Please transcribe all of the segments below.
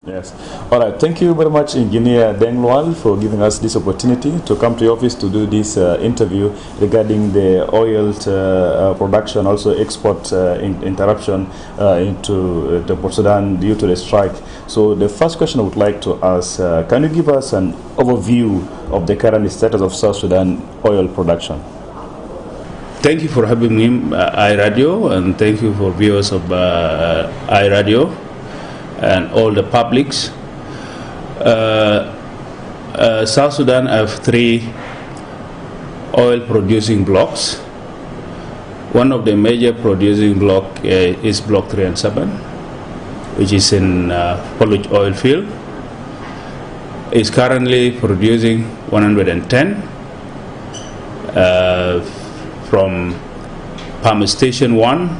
Yes. All right. Thank you very much, Engineer Deng Lual, for giving us this opportunity to come to your office to do this interview regarding the oil production, also export interruption into the Port Sudan due to the strike. So the first question I would like to ask, can you give us an overview of the current status of South Sudan oil production? Thank you for having me, iRadio, and thank you for viewers of iRadio and all the publics. South Sudan have 3 oil producing blocks. One of the major producing block is Block 3 and 7, which is in Poluj oil field. It's currently producing 110 from Palm Station 1.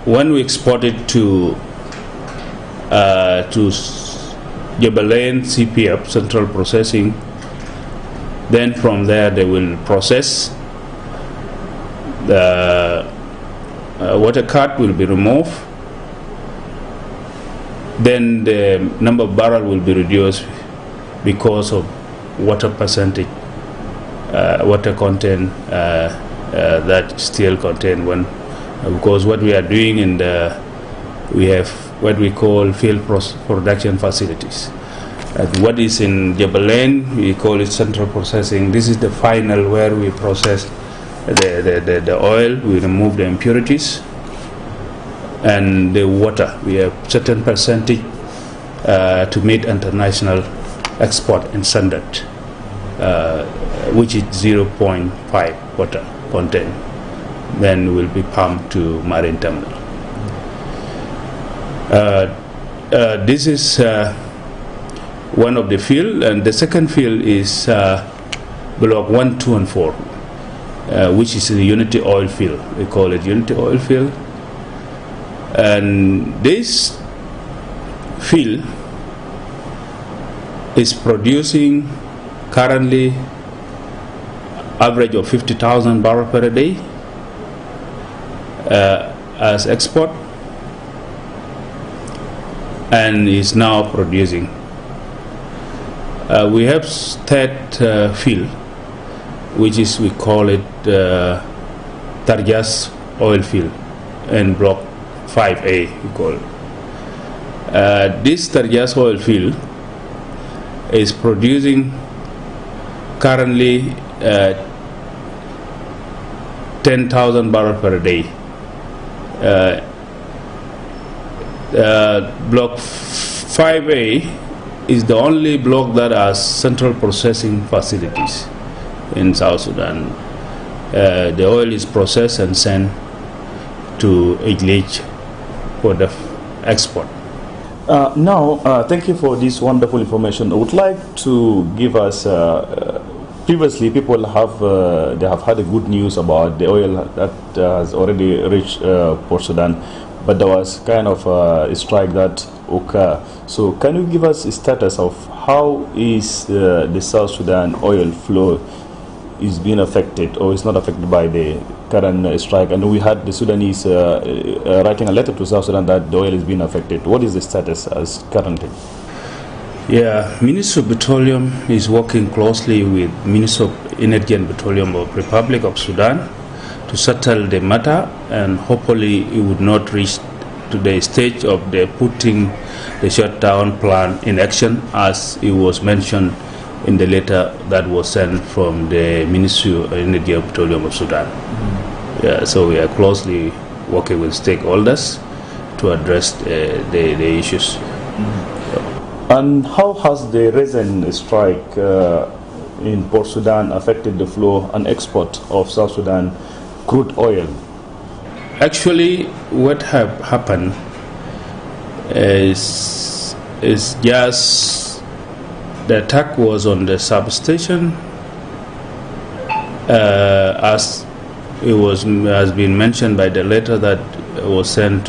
When we export it to Jebelain CPF, Central Processing, then from there they will process. The water cut will be removed. Then the number of barrels will be reduced because of water percentage, water content that still contain one. Because what we are doing we have what we call field production facilities. What is in Jebelain, we call it central processing. This is the final where we process the oil, we remove the impurities, and the water. We have certain percentage to meet international export and standard, which is 0.5 water content. Then will be pumped to marine terminal. This is one of the field, and the second field is block 1, 2, and 4, which is the Unity oil field. We call it Unity oil field, and this field is producing currently average of 50,000 barrels per day. As export, and is now producing. We have third field, which is, we call it Tarjas oil field, in block 5A, we call it. This Tarjas oil field is producing currently 10,000 barrels per day. Block 5A is the only block that has central processing facilities in South Sudan. The oil is processed and sent to HLH for the export. Thank you for this wonderful information. I would like to give us previously, people have had a good news about the oil that has already reached Port Sudan, but there was kind of a strike that occurred. So, can you give us a status of how is the South Sudan oil flow is being affected or is not affected by the current strike? And we had the Sudanese writing a letter to South Sudan that the oil is being affected. What is the status as currently? Yeah, Ministry of Petroleum is working closely with Ministry of Energy and Petroleum of Republic of Sudan to settle the matter, and hopefully it would not reach to the stage of the putting the shutdown plan in action, as it was mentioned in the letter that was sent from the Ministry of Energy and Petroleum of Sudan. Yeah, so we are closely working with stakeholders to address the issues. And how has the recent strike in Port Sudan affected the flow and export of South Sudan crude oil? Actually, what have happened is just the attack was on the substation, as it has been mentioned by the letter that was sent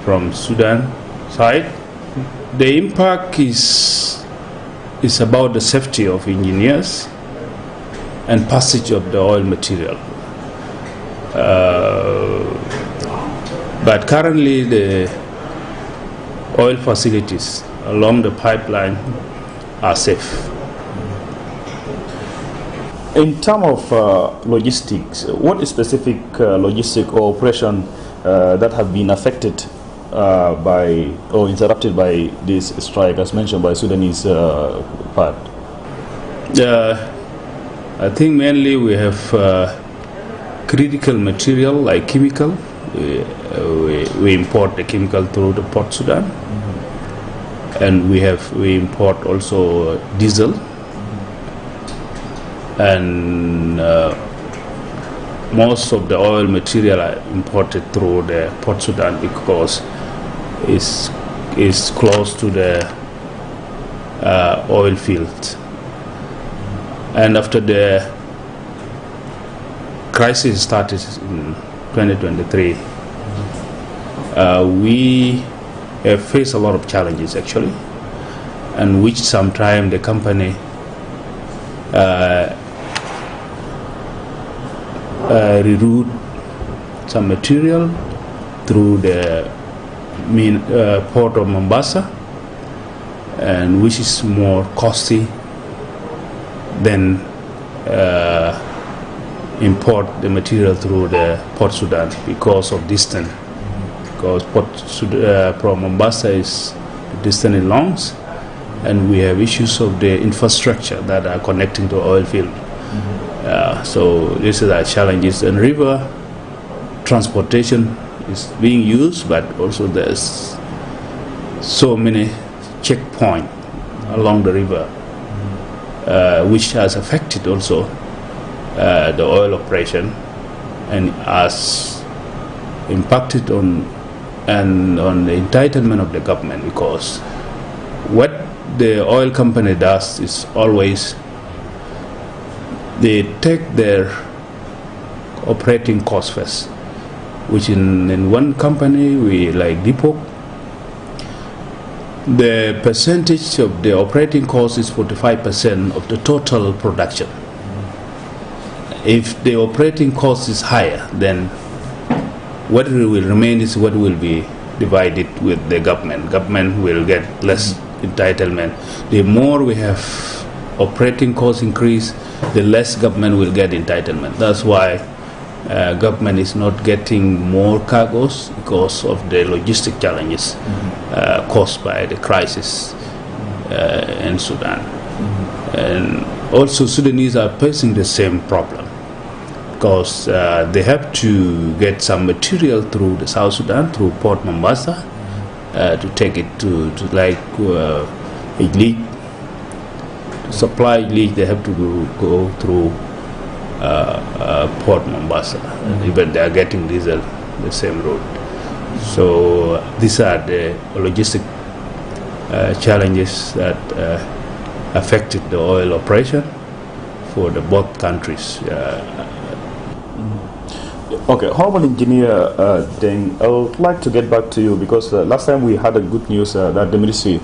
from Sudan side. The impact is about the safety of engineers and passage of the oil material. But currently oil facilities along the pipeline are safe. In terms of logistics, what specific logistic or operation that have been affected by or interrupted by this strike, as mentioned by Sudanese part? I think mainly we have critical material like chemical. We import the chemical through the Port Sudan, and we import also diesel, and most of the oil material are imported through the Port Sudan because it's close to the oil fields. And after the crisis started in 2023, we have faced a lot of challenges actually, and which sometimes the company reroute some material through the port of Mombasa, and which is more costly than import the material through the Port Sudan because of distance. Because from Mombasa is distant in longs, and we have issues of the infrastructure that are connecting to oil field. So this is our challenges. And river transportation is being used, but also there's so many checkpoints along the river, which has affected also the oil operation and has impacted on the entitlement of the government, because what the oil company does is always they take their operating costs first, which in one company, we like Depot, the percentage of the operating cost is 45% of the total production. If the operating cost is higher, then what will remain is what will be divided with the government. Government will get less entitlement. The more we have operating cost increase, the less government will get entitlement. That's why government is not getting more cargoes because of the logistic challenges caused by the crisis in Sudan. And also Sudanese are facing the same problem because they have to get some material through the South Sudan, through Port Mombasa, to take it to like Iglik. To supply Iglik, they have to go through Port Mombasa, and even they are getting diesel the same road. So these are the logistic challenges that affected the oil operation for the both countries. Okay, Honorable Engineer Deng, I would like to get back to you because last time we had a good news that the ministry,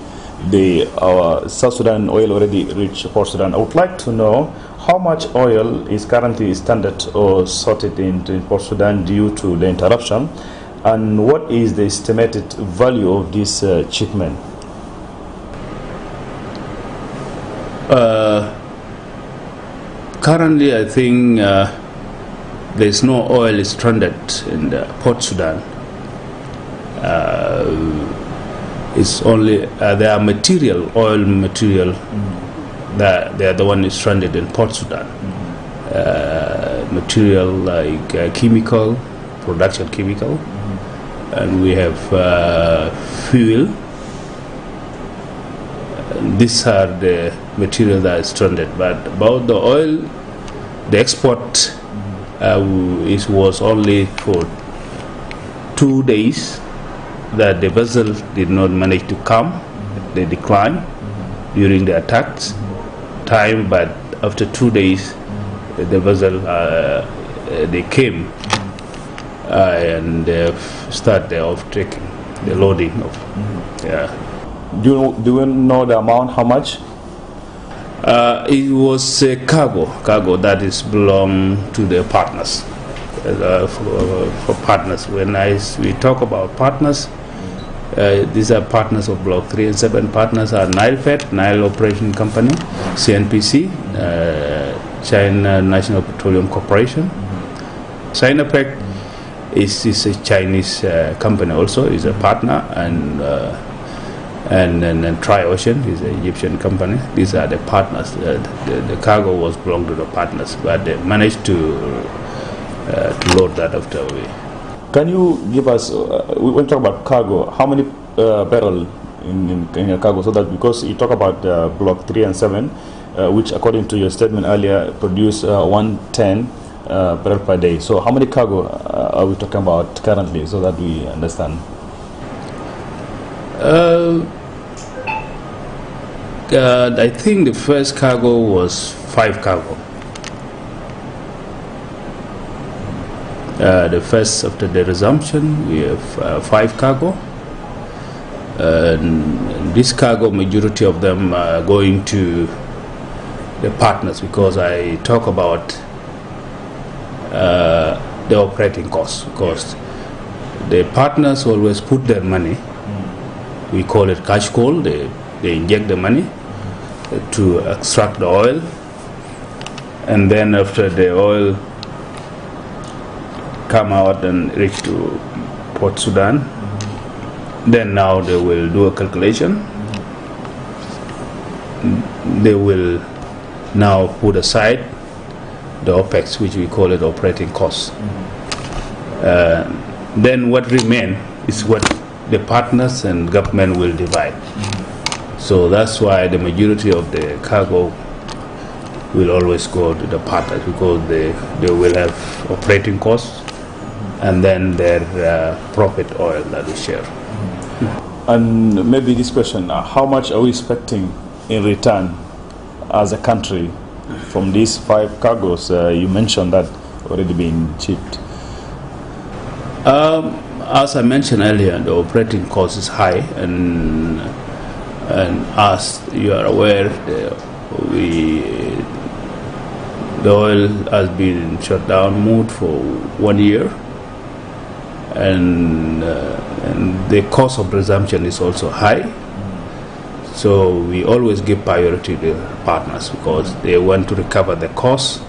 our South Sudan oil already reached Port Sudan. I would like to know how much oil is currently stranded or sorted in Port Sudan due to the interruption, and what is the estimated value of this shipment? Currently, I think there's no oil stranded in the Port Sudan. It's only there are oil material that they are the one stranded in Port Sudan. Material like chemical, production chemical, and we have fuel. These are the material that is stranded. But about the oil, the export was only for 2 days that the vessel did not manage to come. They declined during the attacks time, but after 2 days the vessel they came and they started the loading of Do you know the amount, how much? It was a cargo that is belong to the partners. For partners, when we talk about partners, These are partners of Block 3 and 7. Partners are Nile Operation Company, CNPC, China National Petroleum Corporation. Sinopec is a Chinese company also, is a partner, and Tri-Ocean is an Egyptian company. These are the partners. The cargo was belonged to the partners, but they managed to load that after we. Can you give us, we want to talk about cargo, how many barrel in your cargo, so that because you talk about Block 3 and 7, which according to your statement earlier produce 110 barrel per day. So how many cargo are we talking about currently, so that we understand? I think the first cargo was 5 cargo. The first after the resumption, we have 5 cargo. And this cargo, majority of them are going to the partners, because I talk about the operating costs. Because the partners always put their money, we call it cash call, they inject the money to extract the oil, and then after the oil come out and reach to Port Sudan, then now they will do a calculation. They will now put aside the OPEX, which we call it operating costs. Then what remain is what the partners and government will divide. So that's why the majority of the cargo will always go to the partners, because they will have operating costs and then their profit oil that we share. And maybe this question, how much are we expecting in return as a country from these 5 cargoes you mentioned that already been shipped? As I mentioned earlier, the operating cost is high, and as you are aware, the oil has been shut down, moved for 1 year, and the cost of resumption is also high. So we always give priority to partners, because they want to recover the cost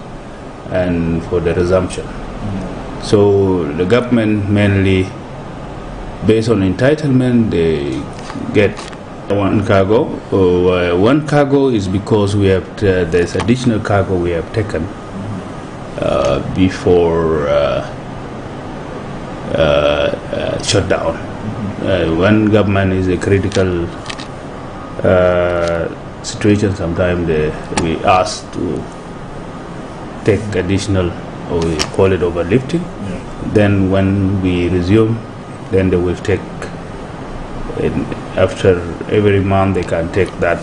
and for the resumption. So the government, mainly based on entitlement, they get 1 cargo. 1 cargo is because we have there's additional cargo we have taken before shutdown. When government is a critical situation, sometimes we ask to take additional, or we call it overlifting. Then when we resume, then they will take, after every month they can take that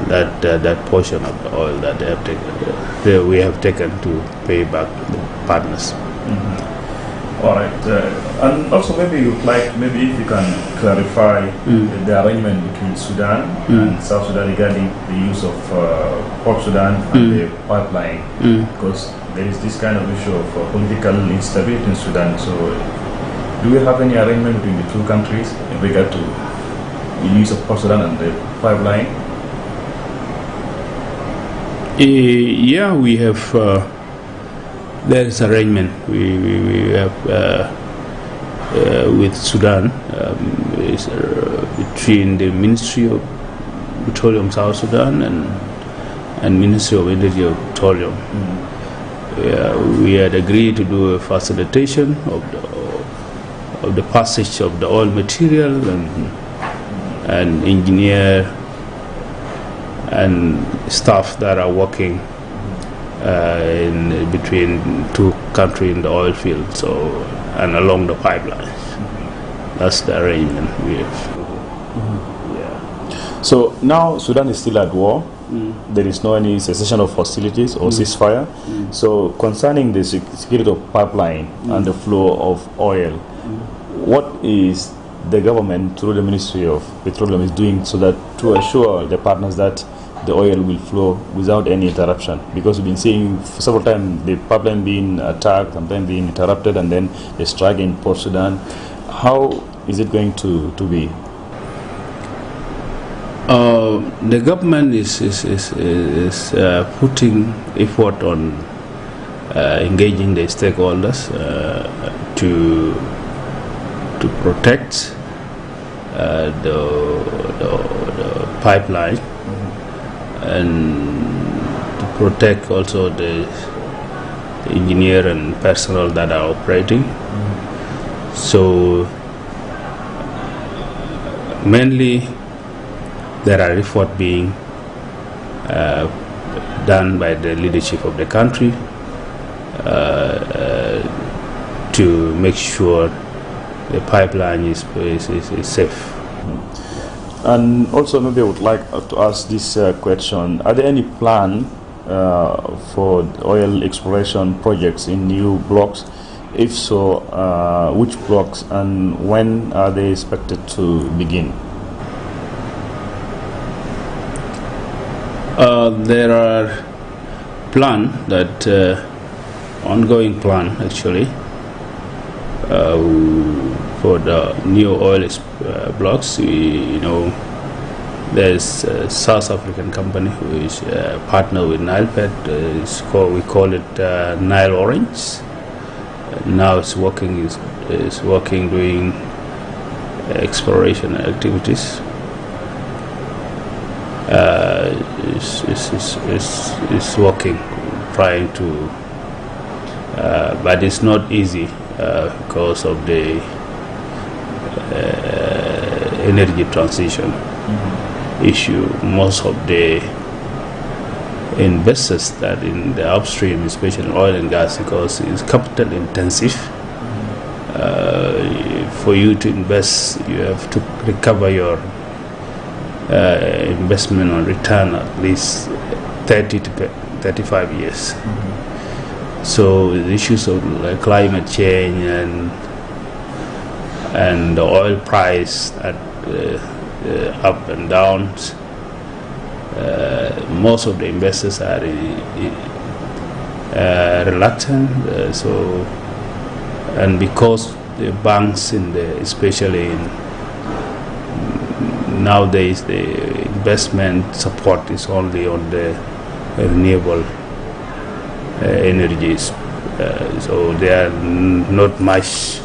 that portion of the oil that they have taken, we have taken to pay back the partners. All right, and also maybe you'd like, maybe if you can clarify the arrangement between Sudan and South Sudan regarding the use of Port Sudan and the pipeline, because there is this kind of issue of political instability in Sudan. So do we have any arrangement between the 2 countries in regard to the use of Port Sudan and the pipeline? Yeah, we have. There is arrangement we have with Sudan, between the Ministry of Petroleum South Sudan and Ministry of Energy of Petroleum. We had agreed to do a facilitation of the passage of the oil material and engineer and staff that are working in between 2 countries in the oil field, so, and along the pipelines. That's the arrangement we have. So now Sudan is still at war. There is no any cessation of hostilities or ceasefire. So concerning the security of pipeline and the flow of oil, what is the government through the Ministry of Petroleum is doing so that to assure the partners that the oil will flow without any interruption? Because we've been seeing for several times the pipeline being attacked, sometimes being interrupted, and then they strike in Port Sudan. How is it going to be? The government is putting effort on engaging the stakeholders to protect the pipeline and to protect also the engineer and personnel that are operating. So mainly there are efforts being done by the leadership of the country to make sure the pipeline is safe. And also, maybe I would like to ask this question: are there any plan for oil exploration projects in new blocks? If so, which blocks and when are they expected to begin? There are ongoing plan actually for the new oil blocks. There's a South African company who is partner with NilePet. We call it Nile Orange. Now it's working doing exploration activities. It's working, trying to, but it's not easy because of the energy transition issue. Most of the investors that in the upstream, especially oil and gas, because it's capital intensive. For you to invest, you have to recover your investment on return at least 30 to 35 years. So the issues of climate change and the oil price at up and downs, most of the investors are reluctant. And because the banks especially nowadays, the investment support is only on the renewable energies, so they are not much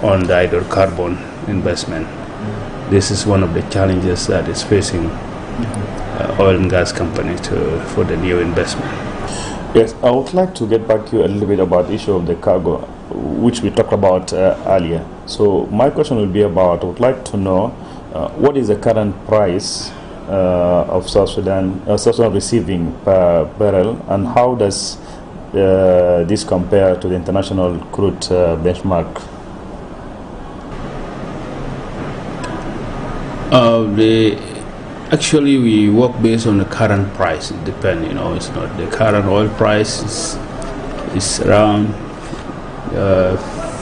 on the hydrocarbon investment. This is one of the challenges that is facing oil and gas companies for the new investment. Yes, I would like to get back to you a little bit about the issue of the cargo, which we talked about earlier. So my question will be about, I would like to know what is the current price of South Sudan receiving per barrel, and how does this compare to the international crude benchmark? Actually, we work based on the current price. It depends, it's not the current oil price is around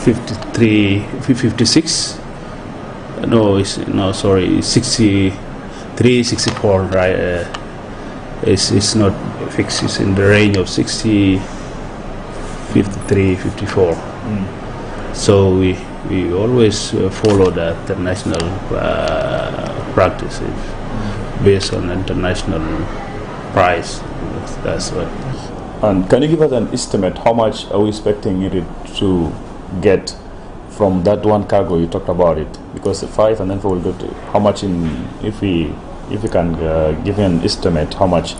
56. Sorry, 63, 64, right? It's not fixed. It's in the range of 60, 53, 54. So we always follow the international practices based on international price. That's what. And can you give us an estimate how much are we expecting it to get from that one cargo you talked about it? Because 5 and then 4 will go to how much if we can give you an estimate how much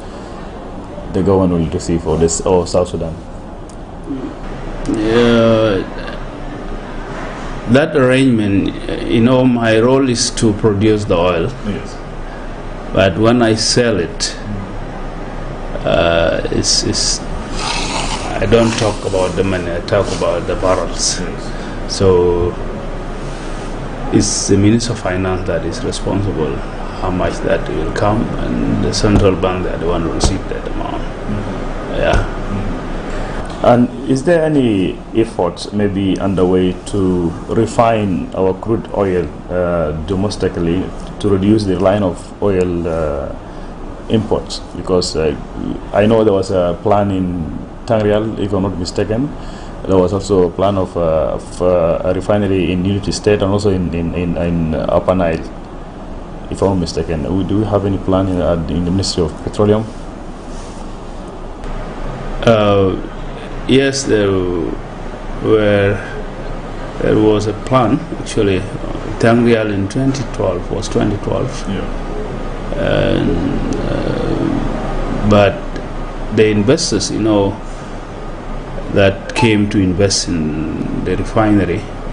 the government will receive for this or South Sudan. That arrangement, my role is to produce the oil. Yes. But when I sell it, I don't talk about the money, I talk about the barrels. Yes. So it's the Minister of Finance that is responsible how much that will come, and the central bank that the one will receive that amount. Yeah. And is there any efforts maybe underway to refine our crude oil domestically to reduce the line of oil imports? Because I know there was a plan in Tangrial, if I'm not mistaken, There was also a plan of a refinery in Unity State and also in Upper Nile, if I'm not mistaken. Do we have any plan in the Ministry of Petroleum? Yes, there was a plan, actually. Deng Lual in 2012. Yeah. But the investors, that came to invest in the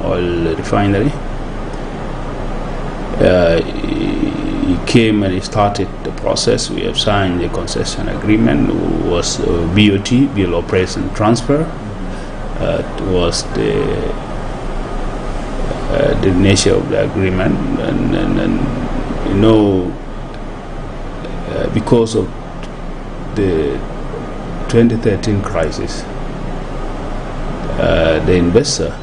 oil refinery, he came and he started the process. We have signed the concession agreement. It was BOT, Bill Operation Transfer. It was the nature of the agreement, and because of the 2013 crisis, the investor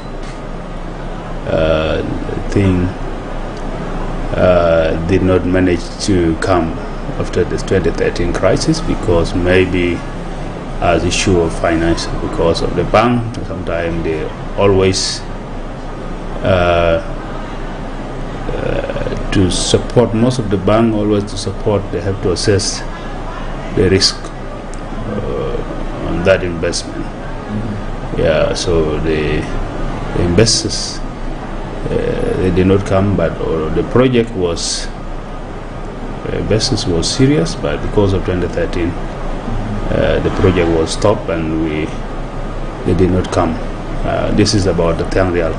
did not manage to come after this 2013 crisis, because maybe as issue of finance, because of the bank. Sometimes they always to support, most of the bank always to support, they have to assess the risk on that investment. Yeah, so the investors they did not come, but the project was business was serious, but because of 2013 the project was stopped and they did not come. This is about the Deng Lual.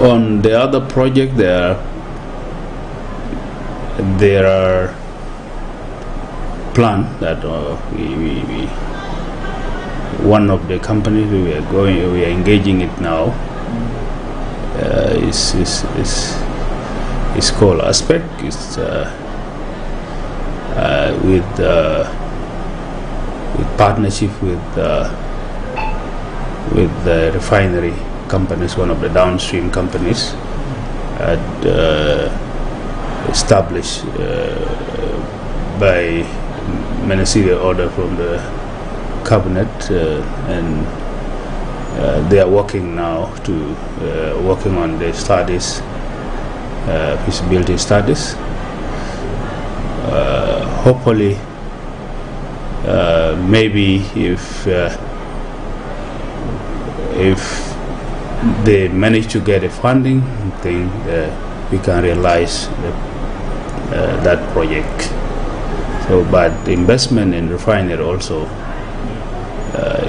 On the other project, there are plans that one of the companies we are engaging it now is called Aspect. It's with partnership with the refinery companies, one of the downstream companies, established by ministerial order from the cabinet, and they are working now to working on the studies, feasibility studies. Hopefully, maybe if they manage to get a funding, I think we can realize that project. So, but the investment in refinery also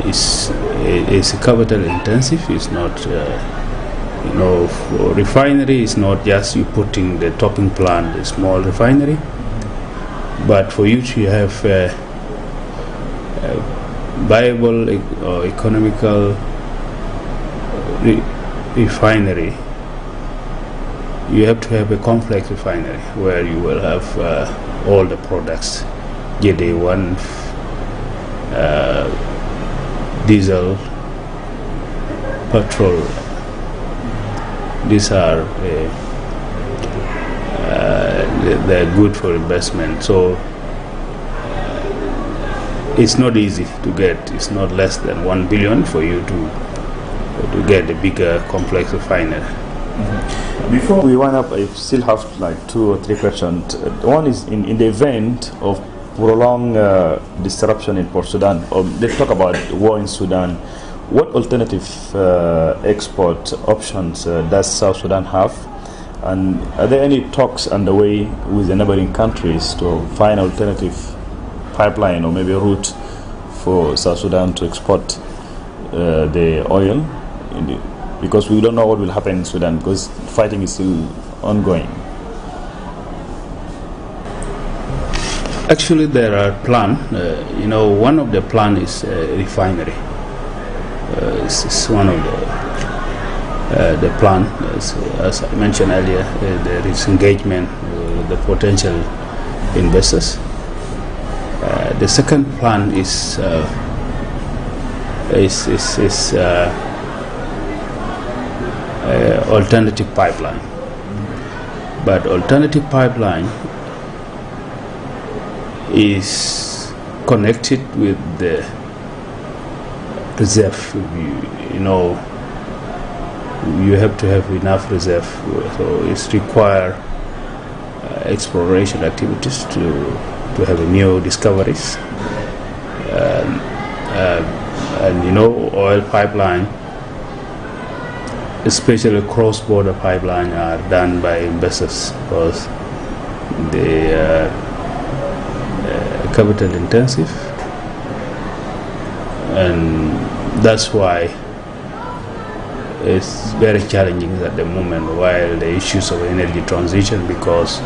is capital intensive. It's not, for refinery, it's not just you putting the topping plant, the small refinery, but for you to have a viable or economical refinery, you have to have a complex refinery where you will have all the products, JD1, diesel, petrol. These are they're good for investment. So it's not easy to get. It's not less than 1 billion for you to get a bigger complex refinery. Mm-hmm. Before we wind up, I still have like 2 or 3 questions. One is in the event of prolonged disruption in Port Sudan, or let's talk about war in Sudan, what alternative export options does South Sudan have? And are there any talks underway with the neighboring countries to find alternative pipeline or maybe route for South Sudan to export the oil? Because we don't know what will happen in Sudan, because fighting is still ongoing. Actually, there are plans. One of the plans is refinery. It's one of the plan. As I mentioned earlier, there is engagement with the potential investors. The second plan is alternative pipeline. But alternative pipeline is connected with the reserve. You have to have enough reserve, so it's require exploration activities to have new discoveries. And oil pipeline, especially cross-border pipeline, are done by investors because they are capital intensive, and that's why it's very challenging at the moment, while the issues of energy transition, because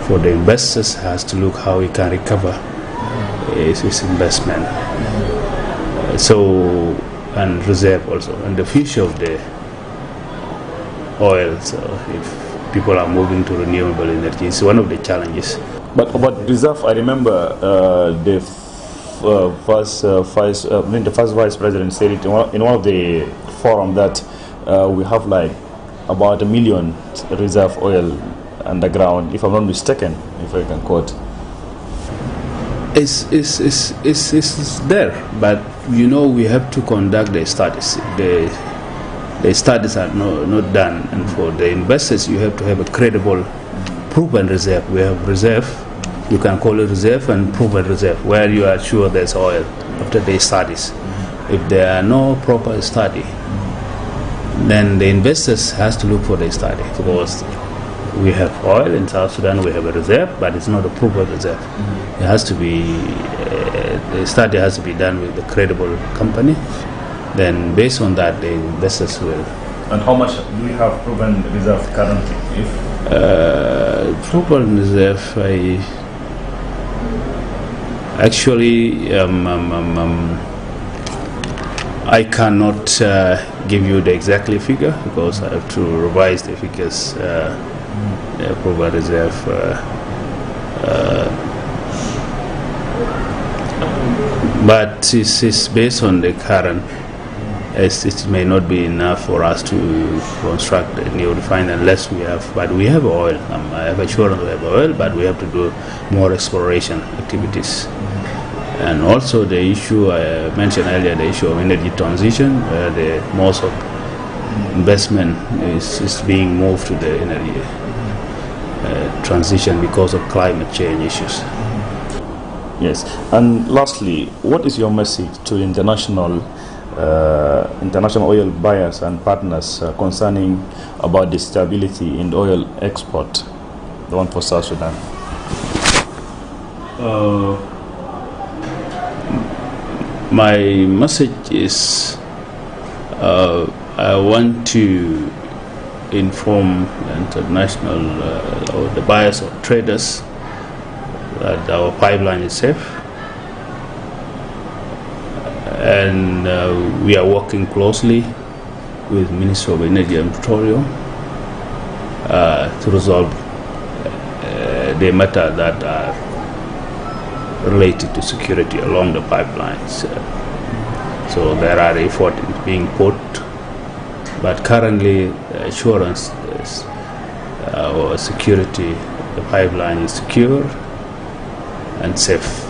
for the investors has to look how he can recover his investment. And reserve also, and the future of the oil. So if people are moving to renewable energy, it's one of the challenges. But about reserve, I remember the first vice president said it in one of the forum that we have like about 1 million reserve oil underground, if I'm not mistaken, if I can quote. It's there, but we have to conduct the studies. The studies are not done, and for the investors, you have to have a credible, proven reserve. We have reserve, you can call it reserve, and proven reserve, where you are sure there's oil after the studies. If there are no proper study, then the investors has to look for the study, because we have oil in South Sudan, we have a reserve, but it's not a proper reserve. It has to be, the study has to be done with a credible company. Then based on that, the investors will. And how much do we have proven reserve currently? Proven reserve, I cannot give you the exact figure, because I have to revise the figures. Proven reserve. But it's based on the current. It may not be enough for us to construct a new refinery unless we have. But we have oil. I have assurance we have oil, but we have to do more exploration activities. And also the issue I mentioned earlier, the issue of energy transition, where the most of investment is being moved to the energy transition because of climate change issues. Yes. And lastly, what is your message to international oil buyers and partners concerning about the stability in oil export, the one for South Sudan? My message is I want to inform international or the buyers or traders that our pipeline is safe, and we are working closely with Ministry of Energy and Petroleum to resolve the matter that are related to security along the pipelines. So there are efforts being put, but currently the assurance is our security, the pipeline is secure and safe.